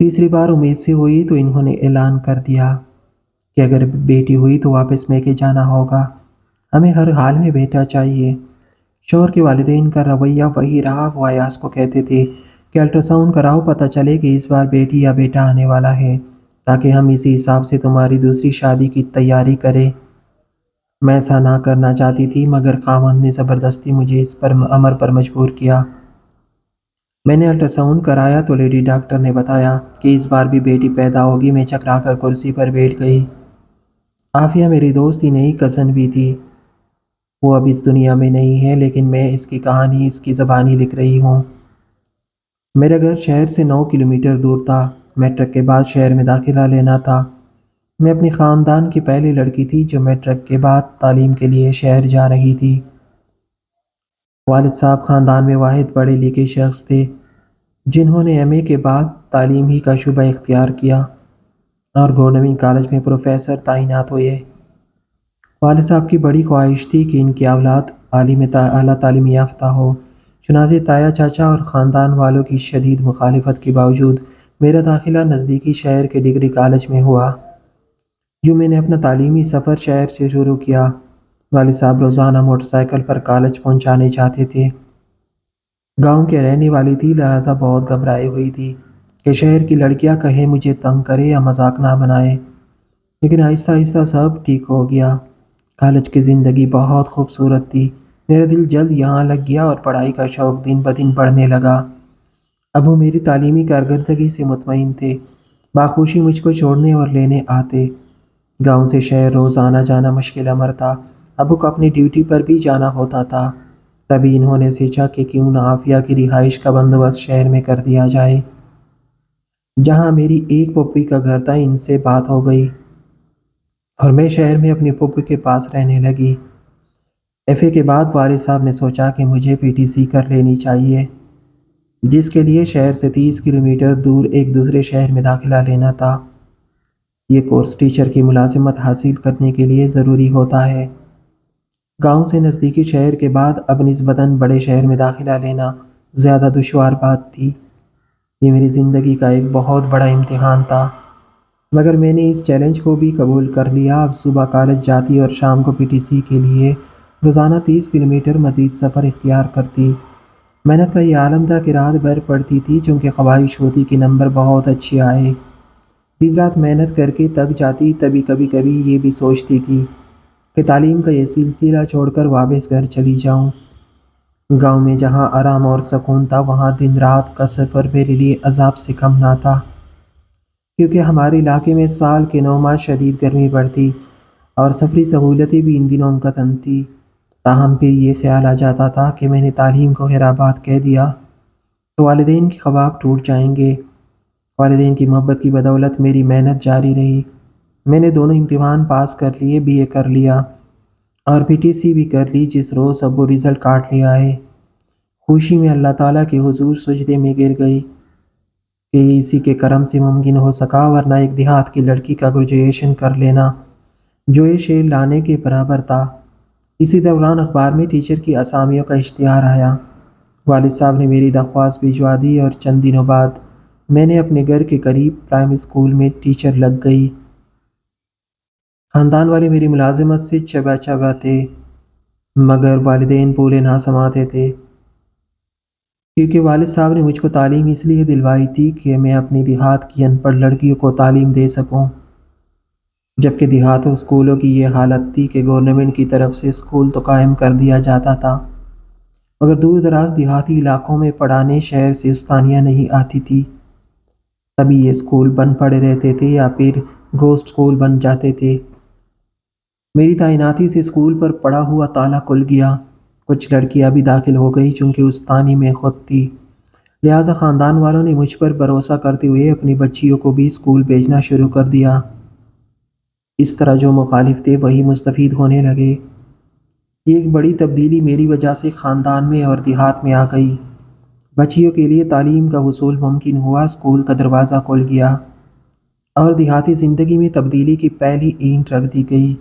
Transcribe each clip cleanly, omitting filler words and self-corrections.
تیسری بار امید سے ہوئی تو انہوں نے اعلان کر دیا کہ اگر بیٹی ہوئی تو واپس میکے جانا ہوگا، ہمیں ہر حال میں بیٹا چاہیے۔ شوہر کے والدین کا رویہ وہی رہا، وہ ایاز کو کہتے تھے کہ الٹرا ساؤنڈ کراؤ، پتہ چلے کہ اس بار بیٹی یا بیٹا آنے والا ہے، تاکہ ہم اسی حساب سے تمہاری دوسری شادی کی تیاری کریں۔ میں ایسا نہ کرنا چاہتی تھی، مگر خاوند نے زبردستی مجھے اس پر امر پر مجبور کیا۔ میں نے الٹرا ساؤنڈ کرایا تو لیڈی ڈاکٹر نے بتایا کہ اس بار بھی بیٹی پیدا ہوگی۔ میں چکرا کر کرسی پر بیٹھ گئی۔ عافیہ میری دوست ہی نہیں، کزن بھی تھی۔ وہ اب اس دنیا میں نہیں ہے، لیکن میں اس کی کہانی اس کی زبانی لکھ رہی ہوں۔ میرا گھر شہر سے 9 کلومیٹر دور تھا۔ میٹرک کے بعد شہر میں داخلہ لینا تھا۔ میں اپنی خاندان کی پہلی لڑکی تھی جو میٹرک کے بعد تعلیم کے لیے شہر جا رہی تھی۔ والد صاحب خاندان میں واحد پڑھے لکھے شخص تھے جنہوں نے ایم اے کے بعد تعلیم ہی کا شعبہ اختیار کیا اور گورنمنٹ کالج میں پروفیسر تعینات ہوئے۔ والد صاحب کی بڑی خواہش تھی کہ ان کی اولاد اعلیٰ تعلیم یافتہ ہو، چنانچہ تایا چاچا اور خاندان والوں کی شدید مخالفت کے باوجود میرا داخلہ نزدیکی شہر کے ڈگری کالج میں ہوا۔ یوں میں نے اپنا تعلیمی سفر شہر سے شروع کیا۔ والد صاحب روزانہ موٹر سائیکل پر کالج پہنچانے چاہتے تھے۔ گاؤں کے رہنے والی تھی، لہٰذا بہت گھبرائی ہوئی تھی کہ شہر کی لڑکیاں کہیں مجھے تنگ کرے یا مذاق نہ بنائے، لیکن آہستہ آہستہ سب ٹھیک ہو گیا۔ کالج کی زندگی بہت خوبصورت تھی۔ میرا دل جلد یہاں لگ گیا اور پڑھائی کا شوق دن بدن بڑھنے لگا۔ ابو میری تعلیمی کارکردگی سے مطمئن تھے، باخوشی مجھ کو چھوڑنے اور لینے آتے۔ گاؤں سے شہر روز آنا جانا مشکل امر تھا۔ ابو کو اپنی ڈیوٹی پر بھی جانا ہوتا تھا۔ تبھی انہوں نے سوچا کہ کیوں نہ عافیہ کی رہائش کا بندوبست شہر میں کر دیا جائے، جہاں میری ایک پھپھی کا گھر تھا۔ ان سے بات ہو گئی اور میں شہر میں اپنی پھپھی کے پاس رہنے لگی۔ ایف اے کے بعد والد صاحب نے سوچا کہ مجھے پی ٹی سی کر لینی چاہیے، جس کے لیے شہر سے 30 کلومیٹر دور ایک دوسرے شہر میں داخلہ لینا تھا۔ یہ کورس ٹیچر کی ملازمت حاصل کرنے کے لیے ضروری ہوتا ہے۔ گاؤں سے نزدیکی شہر کے بعد اب نسبتاً بڑے شہر میں داخلہ لینا زیادہ دشوار بات تھی۔ یہ میری زندگی کا ایک بہت بڑا امتحان تھا، مگر میں نے اس چیلنج کو بھی قبول کر لیا۔ اب صبح کالج جاتی اور شام کو پی ٹی سی کے لیے روزانہ 30 کلومیٹر مزید سفر اختیار کرتی۔ محنت کا یہ عالم تھا کہ رات بھر پڑھتی تھی، چونکہ خواہش ہوتی کہ نمبر بہت اچھے آئے۔ دن رات محنت کر کے تک جاتی، تبھی کبھی کبھی یہ بھی سوچتی تھی کہ تعلیم کا یہ سلسلہ چھوڑ کر واپس گھر چلی جاؤں۔ گاؤں میں جہاں آرام اور سکون تھا، وہاں دن رات کا سفر میرے لیے عذاب سے کم نہ تھا، کیونکہ ہمارے علاقے میں سال کے 9 ماہ شدید گرمی پڑتی اور سفری سہولتیں بھی ان دنوں کم تھیں۔ تاہم پھر یہ خیال آ جاتا تھا کہ میں نے تعلیم کو خیرآباد کہہ دیا تو والدین کے خواب ٹوٹ جائیں گے۔ والدین کی محبت کی بدولت میری محنت جاری رہی۔ میں نے دونوں امتحان پاس کر لیے، بی اے کر لیا اور پی ٹی سی بھی کر لی۔ جس روز ابو رزلٹ کاٹ لے آئے، خوشی میں اللہ تعالیٰ کے حضور سجدے میں گر گئی کہ یہ اسی کے کرم سے ممکن ہو سکا، ورنہ ایک دیہات کی لڑکی کا گریجویشن کر لینا جو یہ شیر لانے کے برابر تھا۔ اسی دوران اخبار میں ٹیچر کی اسامیوں کا اشتہار آیا۔ والد صاحب نے میری درخواست بھجوا دی اور چند دنوں بعد میں نے اپنے گھر کے قریب پرائمری اسکول میں ٹیچر لگ گئی۔ خاندان والے میری ملازمت سے چبا تھے، مگر والدین پھولے نہ سماتے تھے، کیونکہ والد صاحب نے مجھ کو تعلیم اس لیے دلوائی تھی کہ میں اپنی دیہات کی ان پڑھ لڑکیوں کو تعلیم دے سکوں، جبکہ دیہاتوں اسکولوں کی یہ حالت تھی کہ گورنمنٹ کی طرف سے اسکول تو قائم کر دیا جاتا تھا، مگر دور دراز دیہاتی علاقوں میں پڑھانے شہر سے استانیہ نہیں آتی تھی۔ تبھی یہ اسکول بند پڑے رہتے تھے یا پھر گھوسٹ اسکول بن جاتے تھے۔ میری تعیناتی سے اسکول پر پڑا ہوا تالا کھل گیا۔ کچھ لڑکیاں بھی داخل ہو گئی، چونکہ استانی میں خود تھی، لہٰذا خاندان والوں نے مجھ پر بھروسہ کرتے ہوئے اپنی بچیوں کو بھی اسکول بھیجنا شروع کر دیا۔ اس طرح جو مخالف تھے وہی مستفید ہونے لگے۔ یہ ایک بڑی تبدیلی میری وجہ سے خاندان میں اور دیہات میں آ گئی۔ بچیوں کے لیے تعلیم کا حصول ممکن ہوا، اسکول کا دروازہ کھل گیا اور دیہاتی زندگی میں تبدیلی کی پہلی اینٹ رکھ دی گئی۔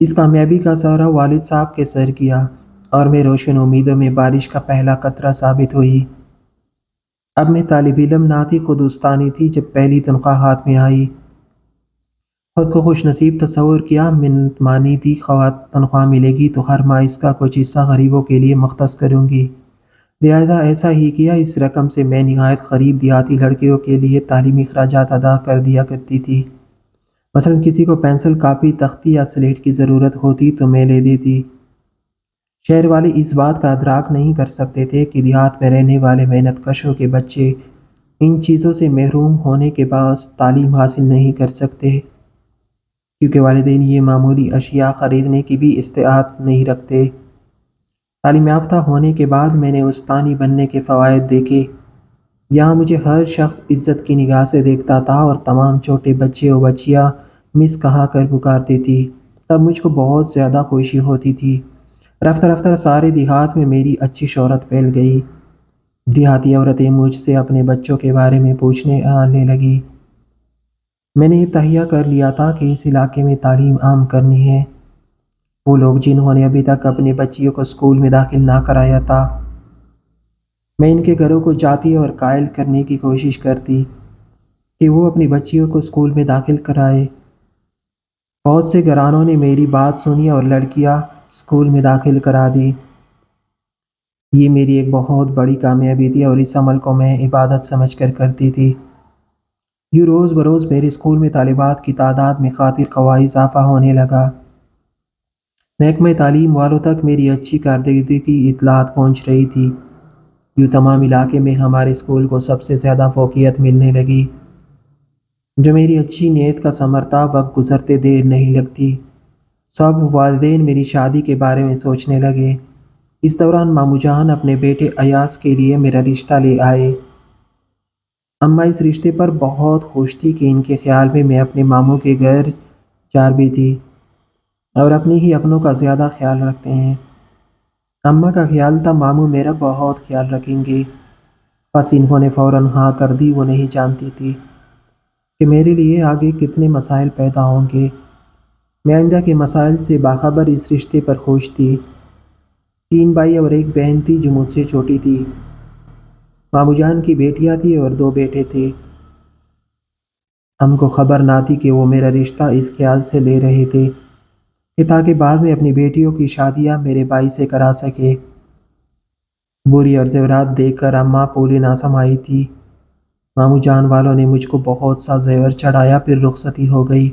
اس کامیابی کا سہرا والد صاحب کے سر کیا اور میں روشن امیدوں میں بارش کا پہلا قطرہ ثابت ہوئی۔ اب میں طالب علم نہ تھی، خود استانی تھی۔ جب پہلی تنخواہ ہاتھ میں آئی، خود کو خوش نصیب تصور کیا۔ منت مانی تھی، تنخواہ ملے گی تو ہر ماہ اس کا کچھ حصہ غریبوں کے لیے مختص کروں گی۔ لہذا ایسا ہی کیا۔ اس رقم سے میں نہایت غریب دیہاتی لڑکیوں کے لیے تعلیمی اخراجات ادا کر دیا کرتی تھی۔ مثلا کسی کو پینسل، کاپی، تختی یا سلیٹ کی ضرورت ہوتی تو میں لے دیتی۔ شہر والے اس بات کا ادراک نہیں کر سکتے تھے کہ دیہات میں رہنے والے محنت کشوں کے بچے ان چیزوں سے محروم ہونے کے باعث تعلیم حاصل نہیں کر سکتے، کیونکہ والدین یہ معمولی اشیاء خریدنے کی بھی استطاعت نہیں رکھتے۔ تعلیم یافتہ ہونے کے بعد میں نے استانی بننے کے فوائد دیکھے۔ یہاں مجھے ہر شخص عزت کی نگاہ سے دیکھتا تھا اور تمام چھوٹے بچے و بچیاں مس کہا کر پکارتی تھی۔ تب مجھ کو بہت زیادہ خوشی ہوتی تھی۔ رفتہ رفتہ سارے دیہات میں میری اچھی شہرت پھیل گئی۔ دیہاتی عورتیں مجھ سے اپنے بچوں کے بارے میں پوچھنے آنے لگی۔ میں نے یہ تہیہ کر لیا تھا کہ اس علاقے میں تعلیم عام کرنی ہے۔ وہ لوگ جنہوں نے ابھی تک اپنی بچیوں کو اسکول میں داخل نہ کرایا تھا، میں ان کے گھروں کو جاتی اور قائل کرنے کی کوشش کرتی کہ وہ اپنی بچیوں کو اسکول میں داخل کرائے۔ بہت سے گھرانوں نے میری بات سنی اور لڑکیاں اسکول میں داخل کرا دی۔ یہ میری ایک بہت بڑی کامیابی تھی اور اس عمل کو میں عبادت سمجھ کر کرتی تھی۔ یوں روز بروز میرے اسکول میں طالبات کی تعداد میں خاطر خواہ اضافہ ہونے لگا۔ محکمہ تعلیم والوں تک میری اچھی کارکردگی کی اطلاعات پہنچ رہی تھی۔ یوں تمام علاقے میں ہمارے اسکول کو سب سے زیادہ فوقیت ملنے لگی، جو میری اچھی نیت کا ثمر تھا۔ وقت گزرتے دیر نہیں لگتی، سب والدین میری شادی کے بارے میں سوچنے لگے۔ اس دوران ماموں جان اپنے بیٹے ایاز کے لیے میرا رشتہ لے آئے۔ اماں اس رشتے پر بہت خوش تھی کہ ان کے خیال میں اپنے ماموں کے گھر جار بھی تھی اور اپنی ہی اپنوں کا زیادہ خیال رکھتے ہیں۔ اماں کا خیال تھا ماموں میرا بہت خیال رکھیں گے، بس انہوں نے فوراً ہاں کر دی۔ وہ نہیں جانتی تھی کہ میرے لیے آگے کتنے مسائل پیدا ہوں گے۔ میں آئندہ کے مسائل سے باخبر اس رشتے پر خوش تھی۔ 3 بھائی اور ایک بہن تھی جو مجھ سے چھوٹی تھی۔ ماموں جان کی بیٹیاں تھیں اور 2 بیٹے تھے۔ ہم کو خبر نہ تھی کہ وہ میرا رشتہ اس خیال سے لے رہے تھے کہ تاکہ بعد میں اپنی بیٹیوں کی شادیاں میرے بھائی سے کرا سکے۔ بوری اور زیورات دیکھ کر اماں پھولے نہ سمائی تھی۔ ماموں جان والوں نے مجھ کو بہت سا زیور چڑھایا، پھر رخصتی ہو گئی۔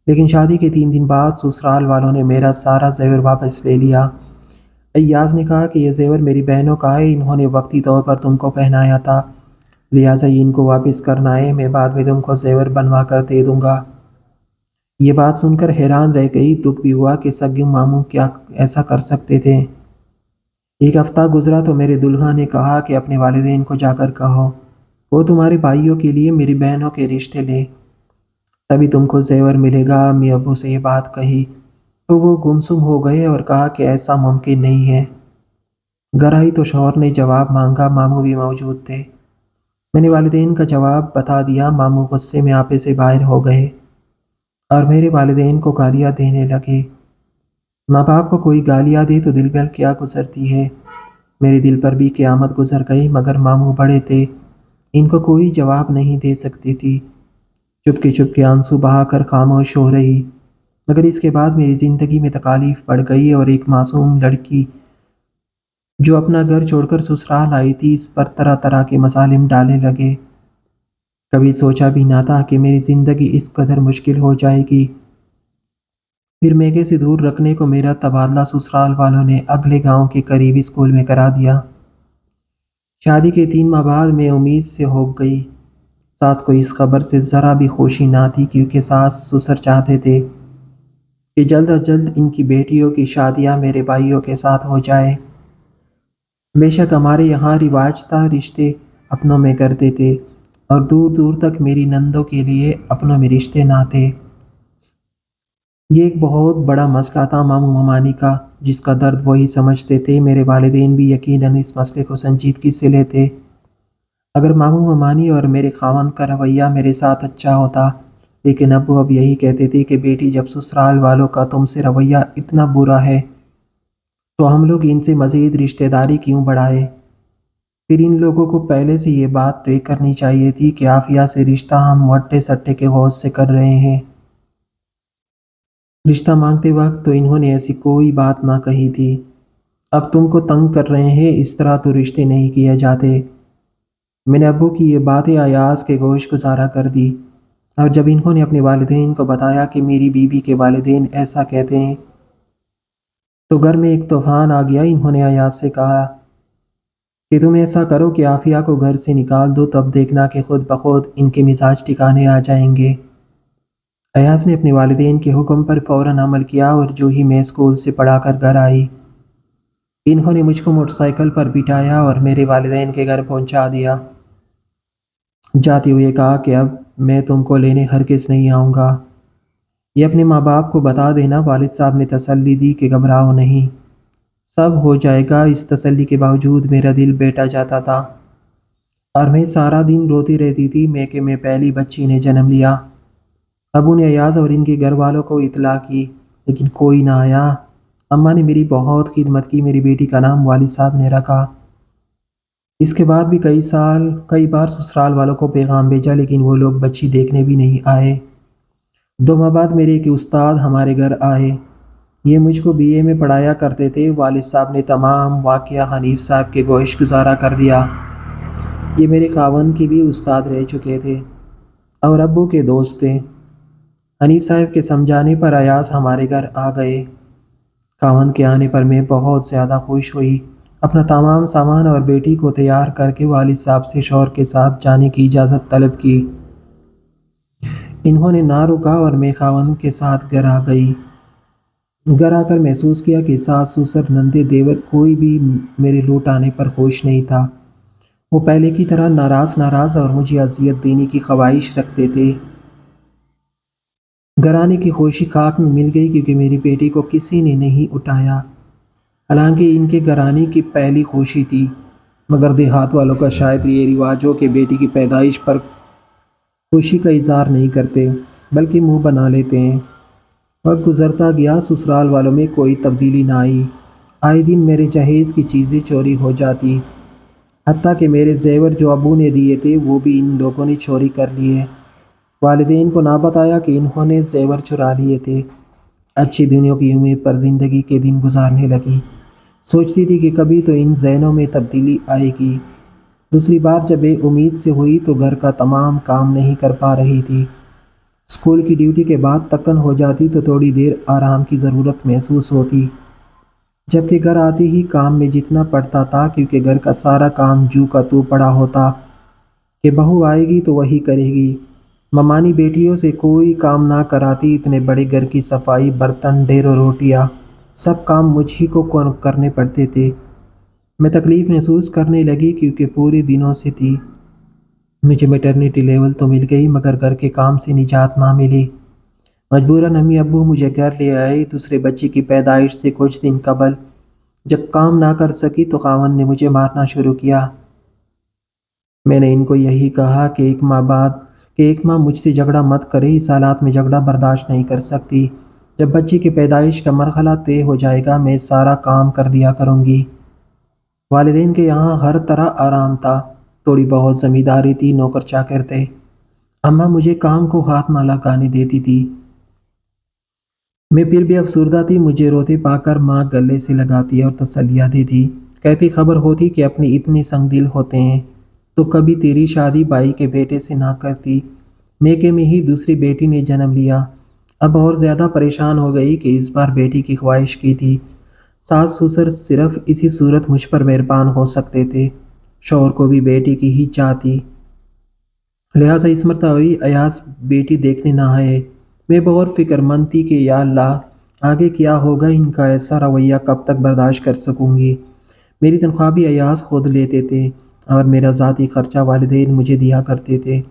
لیکن شادی کے 3 دن بعد سسرال والوں نے میرا سارا زیور واپس لے لیا۔ ایاز نے کہا کہ یہ زیور میری بہنوں کا ہے، انہوں نے وقتی طور پر تم کو پہنایا تھا، لہٰذا یہ ان کو واپس کرنا ہے، میں بعد میں تم کو زیور بنوا کر دے دوں گا۔ یہ بات سن کر حیران رہ گئی، دکھ بھی ہوا کہ سگے ماموں کیا ایسا کر سکتے تھے۔ ایک ہفتہ گزرا تو میرے دلہا نے کہا کہ اپنے والدین کو جا کر کہو وہ تمہارے بھائیوں کے لیے میری بہنوں کے رشتے لے، تبھی تم کو زیور ملے گا۔ امی ابو سے یہ بات کہی تو وہ گمسم ہو گئے اور کہا کہ ایسا ممکن نہیں ہے۔ گھر آئی تو شوہر نے جواب مانگا، ماموں بھی موجود تھے۔ میں نے والدین کا جواب بتا دیا۔ ماموں غصے میں آپے سے باہر ہو گئے اور میرے والدین کو گالیاں دینے لگے۔ ماں باپ کو کوئی گالیاں دے تو دل پر کیا گزرتی ہے، میرے دل پر بھی قیامت گزر گئی، مگر ماموں بڑے تھے، ان کو کوئی جواب نہیں دے سکتی تھی۔ چپ کے آنسو بہا کر خاموش ہو رہی۔ مگر اس کے بعد میری زندگی میں تکالیف بڑھ گئی اور ایک معصوم لڑکی جو اپنا گھر چھوڑ کر سسرال آئی تھی، اس پر طرح طرح کے مظالم ڈالنے لگے۔ کبھی سوچا بھی نہ تھا کہ میری زندگی اس قدر مشکل ہو جائے گی۔ پھر میکے سے دور رکھنے کو میرا تبادلہ سسرال والوں نے اگلے گاؤں کے قریبی اسکول میں کرا دیا۔ شادی کے 3 ماہ بعد میں امید سے ہو گئی۔ ساس کو اس خبر سے ذرا بھی خوشی نہ تھی، کیونکہ ساس سسر چاہتے تھے کہ جلد از جلد ان کی بیٹیوں کی شادیاں میرے بھائیوں کے ساتھ ہو جائے۔ بے شک ہمارے یہاں رواج تھا، رشتے اپنوں میں کرتے تھے اور دور دور تک میری نندوں کے لیے اپنوں میں رشتے نہ تھے۔ یہ ایک بہت بڑا مسئلہ تھا ماموں ممانی کا، جس کا درد وہی سمجھتے تھے۔ میرے والدین بھی یقیناً اس مسئلے کو سنجیدگی سے لیتے۔ اگر ماموں ممانی اور میرے خاوند کا رویہ میرے ساتھ اچھا ہوتا، لیکن ابو اب یہی کہتے تھے کہ بیٹی جب سسرال والوں کا تم سے رویہ اتنا برا ہے تو ہم لوگ ان سے مزید رشتہ داری کیوں بڑھائے؟ پھر ان لوگوں کو پہلے سے یہ بات طے کرنی چاہیے تھی کہ عافیہ سے رشتہ ہم وٹے سٹے کے غوض سے کر رہے ہیں۔ رشتہ مانگتے وقت تو انہوں نے ایسی کوئی بات نہ کہی تھی۔ اب تم کو تنگ کر رہے ہیں، اس طرح تو رشتے نہیں کیے جاتے۔ میں نے ابو کی یہ باتیں ایاز کے گوش گزارا کر دی، اور جب انہوں نے اپنے والدین کو بتایا کہ میری بیوی کے والدین ایسا کہتے ہیں تو گھر میں ایک طوفان آ گیا۔ انہوں نے ایاز سے کہا کہ تم ایسا کرو کہ عافیہ کو گھر سے نکال دو، تب دیکھنا کہ خود بخود ان کے مزاج ٹھکانے آ جائیں گے۔ ایاز نے اپنے والدین کے حکم پر فوراً عمل کیا، اور جو ہی میں اسکول سے پڑھا کر گھر آئی انہوں نے مجھ کو موٹر سائیکل پر بٹھایا اور میرے والدین کے گھر پہنچا دیا۔ جاتے ہوئے کہا کہ اب میں تم کو لینے ہرگز نہیں آؤں گا، یہ اپنے ماں باپ کو بتا دینا۔ والد صاحب نے تسلی دی کہ گھبراؤ نہیں، سب ہو جائے گا۔ اس تسلی کے باوجود میرا دل بیٹھا جاتا تھا، اور میں سارا دن روتی رہتی تھی کہ میں پہلی بچی نے جنم لیا۔ ابو نے ایاز اور ان کے گھر والوں کو اطلاع کی، لیکن کوئی نہ آیا۔ اماں نے میری بہت خدمت کی، میری بیٹی کا نام والد صاحب نے رکھا۔ اس کے بعد بھی کئی بار سسرال والوں کو پیغام بھیجا، لیکن وہ لوگ بچی دیکھنے بھی نہیں آئے۔ 2 ماہ بعد میرے ایک استاد ہمارے گھر آئے، یہ مجھ کو BA میں پڑھایا کرتے تھے۔ والد صاحب نے تمام واقعہ حنیف صاحب کے گوش گزارا کر دیا۔ یہ میرے خاوند کے بھی استاد رہ چکے تھے اور ابو کے دوست تھے۔ حنیف صاحب کے سمجھانے پر ایاز ہمارے گھر آ گئے۔ خاوند کے آنے پر میں بہت زیادہ خوش ہوئی، اپنا تمام سامان اور بیٹی کو تیار کر کے والد صاحب سے شوہر کے ساتھ جانے کی اجازت طلب کی۔ انہوں نے نہ روکا اور میں خاوند کے ساتھ گھر آ گئی۔ گھر آ کر محسوس کیا کہ ساس سسر نندے دیور کوئی بھی میرے لوٹ آنے پر خوش نہیں تھا۔ وہ پہلے کی طرح ناراض اور مجھے اذیت دینے کی خواہش رکھتے تھے۔ گھر آنے کی خوشی خاک میں مل گئی، کیونکہ میری بیٹی کو کسی نے نہیں اٹھایا۔ حالانکہ ان کے گھر آنے کی پہلی خوشی تھی، مگر دیہات والوں کا شاید یہ رواج ہو کہ بیٹی کی پیدائش پر خوشی کا اظہار نہیں کرتے، بلکہ منہ بنا لیتے ہیں۔ وقت گزرتا گیا، سسرال والوں میں کوئی تبدیلی نہ آئی۔ آئے دن میرے جہیز کی چیزیں چوری ہو جاتی، حتیٰ کہ میرے زیور جو ابو نے دیے تھے وہ بھی ان لوگوں نے چوری کر لیے۔ والدین کو نہ بتایا کہ انہوں نے زیور چرا لیے تھے۔ اچھی دنوں کی امید پر زندگی کے دن گزارنے لگی، سوچتی تھی کہ کبھی تو ان ذہنوں میں تبدیلی آئے گی۔ دوسری بار جب بے امید سے ہوئی تو گھر کا تمام کام نہیں کر پا رہی تھی۔ اسکول کی ڈیوٹی کے بعد تکن ہو جاتی تو تھوڑی دیر آرام کی ضرورت محسوس ہوتی، جبکہ گھر آتی ہی کام میں جتنا پڑتا تھا، کیونکہ گھر کا سارا کام جو کا تو پڑا ہوتا کہ بہو آئے گی تو وہی کرے گی۔ ممانی بیٹیوں سے کوئی کام نہ کراتی، اتنے بڑے گھر کی صفائی، برتن، ڈیروں روٹیاں، سب کام مجھ ہی کو کرنے پڑتے تھے۔ میں تکلیف محسوس کرنے لگی، کیونکہ پورے دنوں سے تھی۔ مجھے میٹرنیٹی لیول تو مل گئی، مگر گھر کے کام سے نجات نہ ملی۔ مجبوراً امی ابو مجھے گھر لے آئے۔ دوسرے بچے کی پیدائش سے کچھ دن قبل جب کام نہ کر سکی تو خاوند نے مجھے مارنا شروع کیا۔ میں نے ان کو یہی کہا کہ ایک ماں مجھ سے جھگڑا مت کرے، اس حالات میں جھگڑا برداشت نہیں کر سکتی۔ جب بچے کی پیدائش کا مرحلہ طے ہو جائے گا میں سارا کام کر دیا کروں گی۔ والدین کے یہاں ہر طرح آرام تھا، تھوڑی بہت زمینداری تھی، نوکر چاکر تھے۔ اماں مجھے کام کو ہاتھ نہ لگانے دیتی تھی۔ میں پھر بھی افسردہ تھی۔ مجھے روتے پا کر ماں گلے سے لگاتی اور تسلیاں دیتی، کہتی خبر ہوتی کہ اپنے اتنے سنگ دل ہوتے ہیں تو کبھی تیری شادی بائی کے بیٹے سے نہ کرتی۔ میکے میں ہی دوسری بیٹی نے جنم لیا۔ اب اور زیادہ پریشان ہو گئی کہ اس بار بیٹی کی خواہش کی تھی۔ ساس سسر صرف اسی صورت مجھ پر مہربان ہو سکتے تھے، شوہر کو بھی بیٹی کی ہی چاہتی، لہٰذا اس مرتبہ ایاز بیٹی دیکھنے نہ آئے۔ میں بہت فکر مند تھی کہ یا اللہ آگے کیا ہوگا، ان کا ایسا رویہ کب تک برداشت کر سکوں گی۔ میری تنخواہ بھی ایاز خود لیتے تھے اور میرا ذاتی خرچہ والدین مجھے دیا کرتے تھے،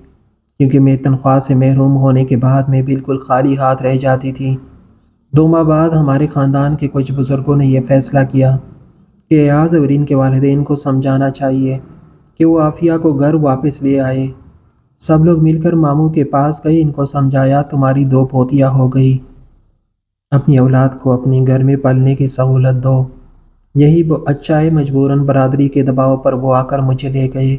کیونکہ میں تنخواہ سے محروم ہونے کے بعد میں بالکل خالی ہاتھ رہ جاتی تھی۔ 2 ماہ بعد ہمارے خاندان کے کچھ بزرگوں نے یہ فیصلہ کیا کہ ایاز اور ان کے والدین کو سمجھانا چاہیے کہ وہ عافیہ کو گھر واپس لے آئے۔ سب لوگ مل کر ماموں کے پاس گئے، ان کو سمجھایا تمہاری 2 پوتیاں ہو گئی، اپنی اولاد کو اپنے گھر میں پلنے کی سہولت دو۔ یہی وہ اچھا ہے، مجبوراً برادری کے دباؤ پر وہ آ کر مجھے لے گئے۔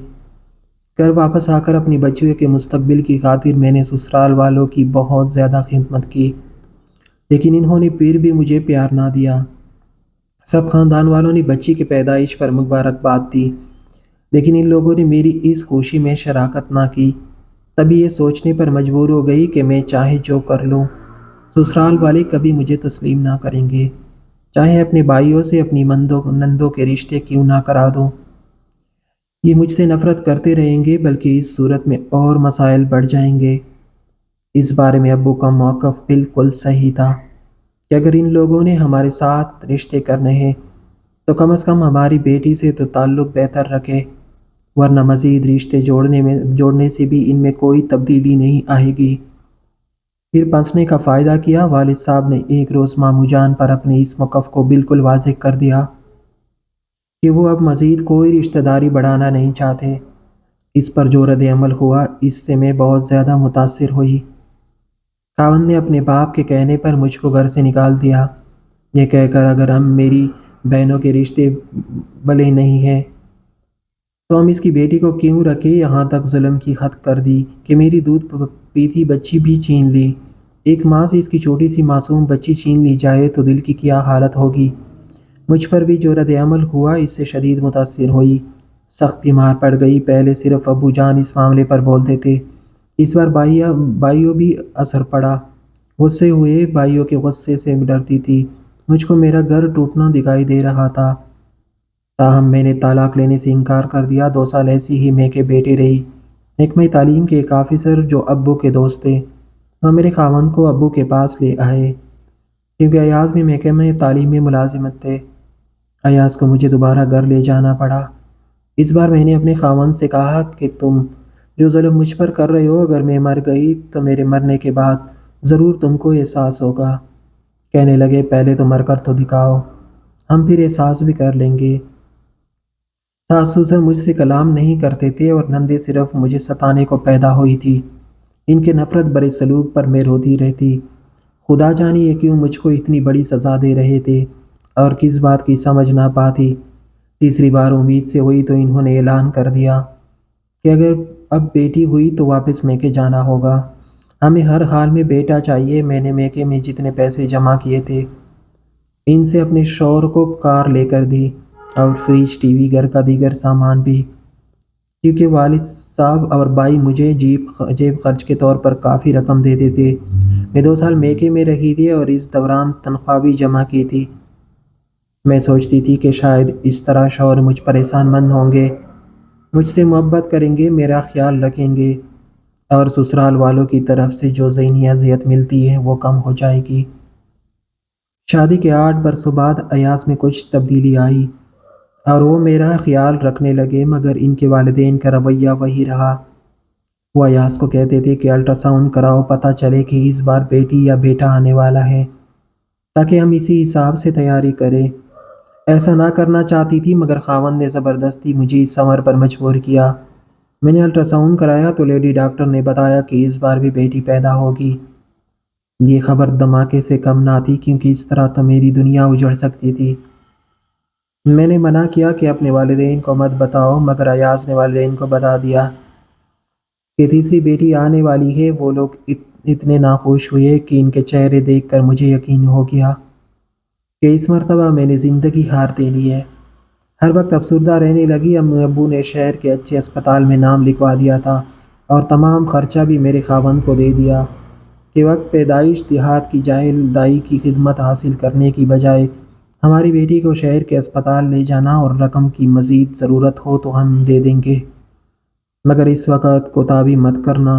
گھر واپس آ کر اپنی بچیوں کے مستقبل کی خاطر میں نے سسرال والوں کی بہت زیادہ خدمت کی، لیکن انہوں نے پھر بھی مجھے پیار نہ دیا۔ سب خاندان والوں نے بچی کی پیدائش پر مبارکباد دی، لیکن ان لوگوں نے میری اس خوشی میں شراکت نہ کی۔ تبھی یہ سوچنے پر مجبور ہو گئی کہ میں چاہے جو کر لوں، سسرال والے کبھی مجھے تسلیم نہ کریں گے، چاہے اپنے بھائیوں سے اپنی نندوں کے رشتے کیوں نہ کرا دوں۔ یہ مجھ سے نفرت کرتے رہیں گے، بلکہ اس صورت میں اور مسائل بڑھ جائیں گے۔ اس بارے میں ابو کا موقف بالکل صحیح تھا کہ اگر ان لوگوں نے ہمارے ساتھ رشتے کرنے ہیں تو کم از کم ہماری بیٹی سے تو تعلق بہتر رکھے، ورنہ مزید رشتے جوڑنے سے بھی ان میں کوئی تبدیلی نہیں آئے گی۔ پھر پنسنے کا فائدہ کیا، والد صاحب نے ایک روز ماموں جان پر اپنے اس موقف کو بالکل واضح کر دیا کہ وہ اب مزید کوئی رشتہ داری بڑھانا نہیں چاہتے۔ اس پر جو رد عمل ہوا، اس سے میں بہت زیادہ متاثر ہوئی۔ خاوند نے اپنے باپ کے کہنے پر مجھ کو گھر سے نکال دیا، یہ کہہ کر اگر ہم میری بہنوں کے رشتے بھلے نہیں ہیں تو ہم اس کی بیٹی کو کیوں رکھے، یہاں تک ظلم کی حد کر دی کہ میری دودھ پیتی بچی بھی چھین لی۔ ایک ماں سے اس کی چھوٹی سی معصوم بچی چھین لی جائے تو دل کی کیا حالت ہوگی۔ مجھ پر بھی جو رد عمل ہوا، اس سے شدید متاثر ہوئی، سخت بیمار پڑ گئی۔ پہلے صرف ابو جان اس معاملے پر بولتے تھے، اس بار بھائیوں بھی اثر پڑا۔ غصے ہوئے، بھائیوں کے غصے سے ڈرتی تھی۔ مجھ کو میرا گھر ٹوٹنا دکھائی دے رہا تھا، تاہم میں نے طلاق لینے سے انکار کر دیا۔ 2 سال ایسی ہی میں کے بیٹے رہی۔ محکمہ تعلیم کے ایک آفیسر جو ابو کے دوست تھے، وہ میرے خاوند کو ابو کے پاس لے آئے، کیونکہ ایاز بھی محکمہ تعلیم میں ملازمت تھے۔ ایاز کو مجھے دوبارہ گھر لے جانا پڑا۔ اس بار میں نے اپنے خاوند سے کہا کہ تم جو ظلم مجھ پر کر رہے ہو، اگر میں مر گئی تو میرے مرنے کے بعد ضرور تم کو احساس ہوگا۔ کہنے لگے، پہلے تو مر کر تو دکھاؤ، ہم پھر احساس بھی کر لیں گے۔ ساس سسر مجھ سے کلام نہیں کرتے تھے اور نندے صرف مجھے ستانے کو پیدا ہوئی تھی۔ ان کے نفرت برے سلوک پر میں روتی رہتی۔ خدا جانے یہ کیوں مجھ کو اتنی بڑی سزا دے رہے تھے اور کس بات کی سمجھ نہ پاتی۔ تیسری بار امید سے ہوئی تو انہوں نے اعلان کر دیا کہ اگر اب بیٹی ہوئی تو واپس میکے جانا ہوگا، ہمیں ہر حال میں بیٹا چاہیے۔ میں نے میکے میں جتنے پیسے جمع کیے تھے ان سے اپنے شوہر کو کار لے کر دی، اور فریج، ٹی وی، گھر کا دیگر سامان بھی، کیونکہ والد صاحب اور بھائی مجھے جیب خرچ کے طور پر کافی رقم دیتے تھے۔ میں 2 سال میکے میں رہی تھی اور اس دوران تنخواہ بھی جمع کی تھی۔ میں سوچتی تھی کہ شاید اس طرح شوہر مجھ پر احسان مند ہوں گے، مجھ سے محبت کریں گے، میرا خیال رکھیں گے، اور سسرال والوں کی طرف سے جو ذہنی اذیت ملتی ہے وہ کم ہو جائے گی۔ شادی کے 8 برسوں بعد ایاز میں کچھ تبدیلی آئی اور وہ میرا خیال رکھنے لگے، مگر ان کے والدین کا رویہ وہی رہا۔ وہ ایاز کو کہتے تھے کہ الٹرا ساؤنڈ کراؤ، پتہ چلے کہ اس بار بیٹی یا بیٹا آنے والا ہے، تاکہ ہم اسی حساب سے تیاری کریں۔ ایسا نہ کرنا چاہتی تھی، مگر خاوند نے زبردستی مجھے اس امر پر مجبور کیا۔ میں نے الٹرا ساؤنڈ کرایا تو لیڈی ڈاکٹر نے بتایا کہ اس بار بھی بیٹی پیدا ہوگی۔ یہ خبر دھماکے سے کم نہ تھی، کیونکہ اس طرح تو میری دنیا اجڑ سکتی تھی۔ میں نے منع کیا کہ اپنے والدین کو مت بتاؤ، مگر ایاز نے والدین کو بتا دیا کہ تیسری بیٹی آنے والی ہے۔ وہ لوگ اتنے ناخوش ہوئے کہ ان کے چہرے دیکھ کر مجھے یقین ہو گیا کہ اس مرتبہ میں نے زندگی ہار دینی ہے۔ ہر وقت افسردہ رہنے لگی۔ امی ابو نے شہر کے اچھے اسپتال میں نام لکھوا دیا تھا اور تمام خرچہ بھی میرے خاوند کو دے دیا کہ وقت پیدائش دیہات کی جاہل دائی کی خدمت حاصل کرنے کی بجائے ہماری بیٹی کو شہر کے اسپتال لے جانا، اور رقم کی مزید ضرورت ہو تو ہم دے دیں گے، مگر اس وقت کوتاہی مت کرنا۔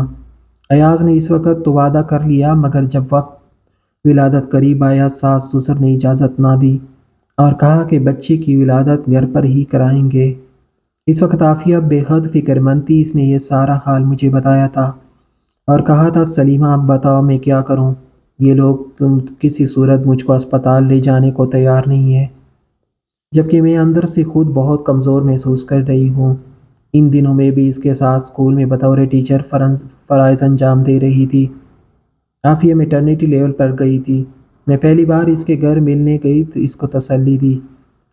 ایاز نے اس وقت تو وعدہ کر لیا، مگر جب وقت ولادت قریب آیا، ساس سسر نے اجازت نہ دی اور کہا کہ بچی کی ولادت گھر پر ہی کرائیں گے۔ اس وقت عافیہ بے حد فکر مند تھی۔ اس نے یہ سارا حال مجھے بتایا تھا اور کہا تھا، سلیمہ اب بتاؤ میں کیا کروں، یہ لوگ تم کسی صورت مجھ کو اسپتال لے جانے کو تیار نہیں ہے، جبکہ میں اندر سے خود بہت کمزور محسوس کر رہی ہوں۔ ان دنوں میں بھی اس کے ساتھ اسکول میں بطور ٹیچر فرائض انجام دے رہی تھی۔ عافیہ میٹرنیٹی لیول پر گئی تھی۔ میں پہلی بار اس کے گھر ملنے گئی تو اس کو تسلی دی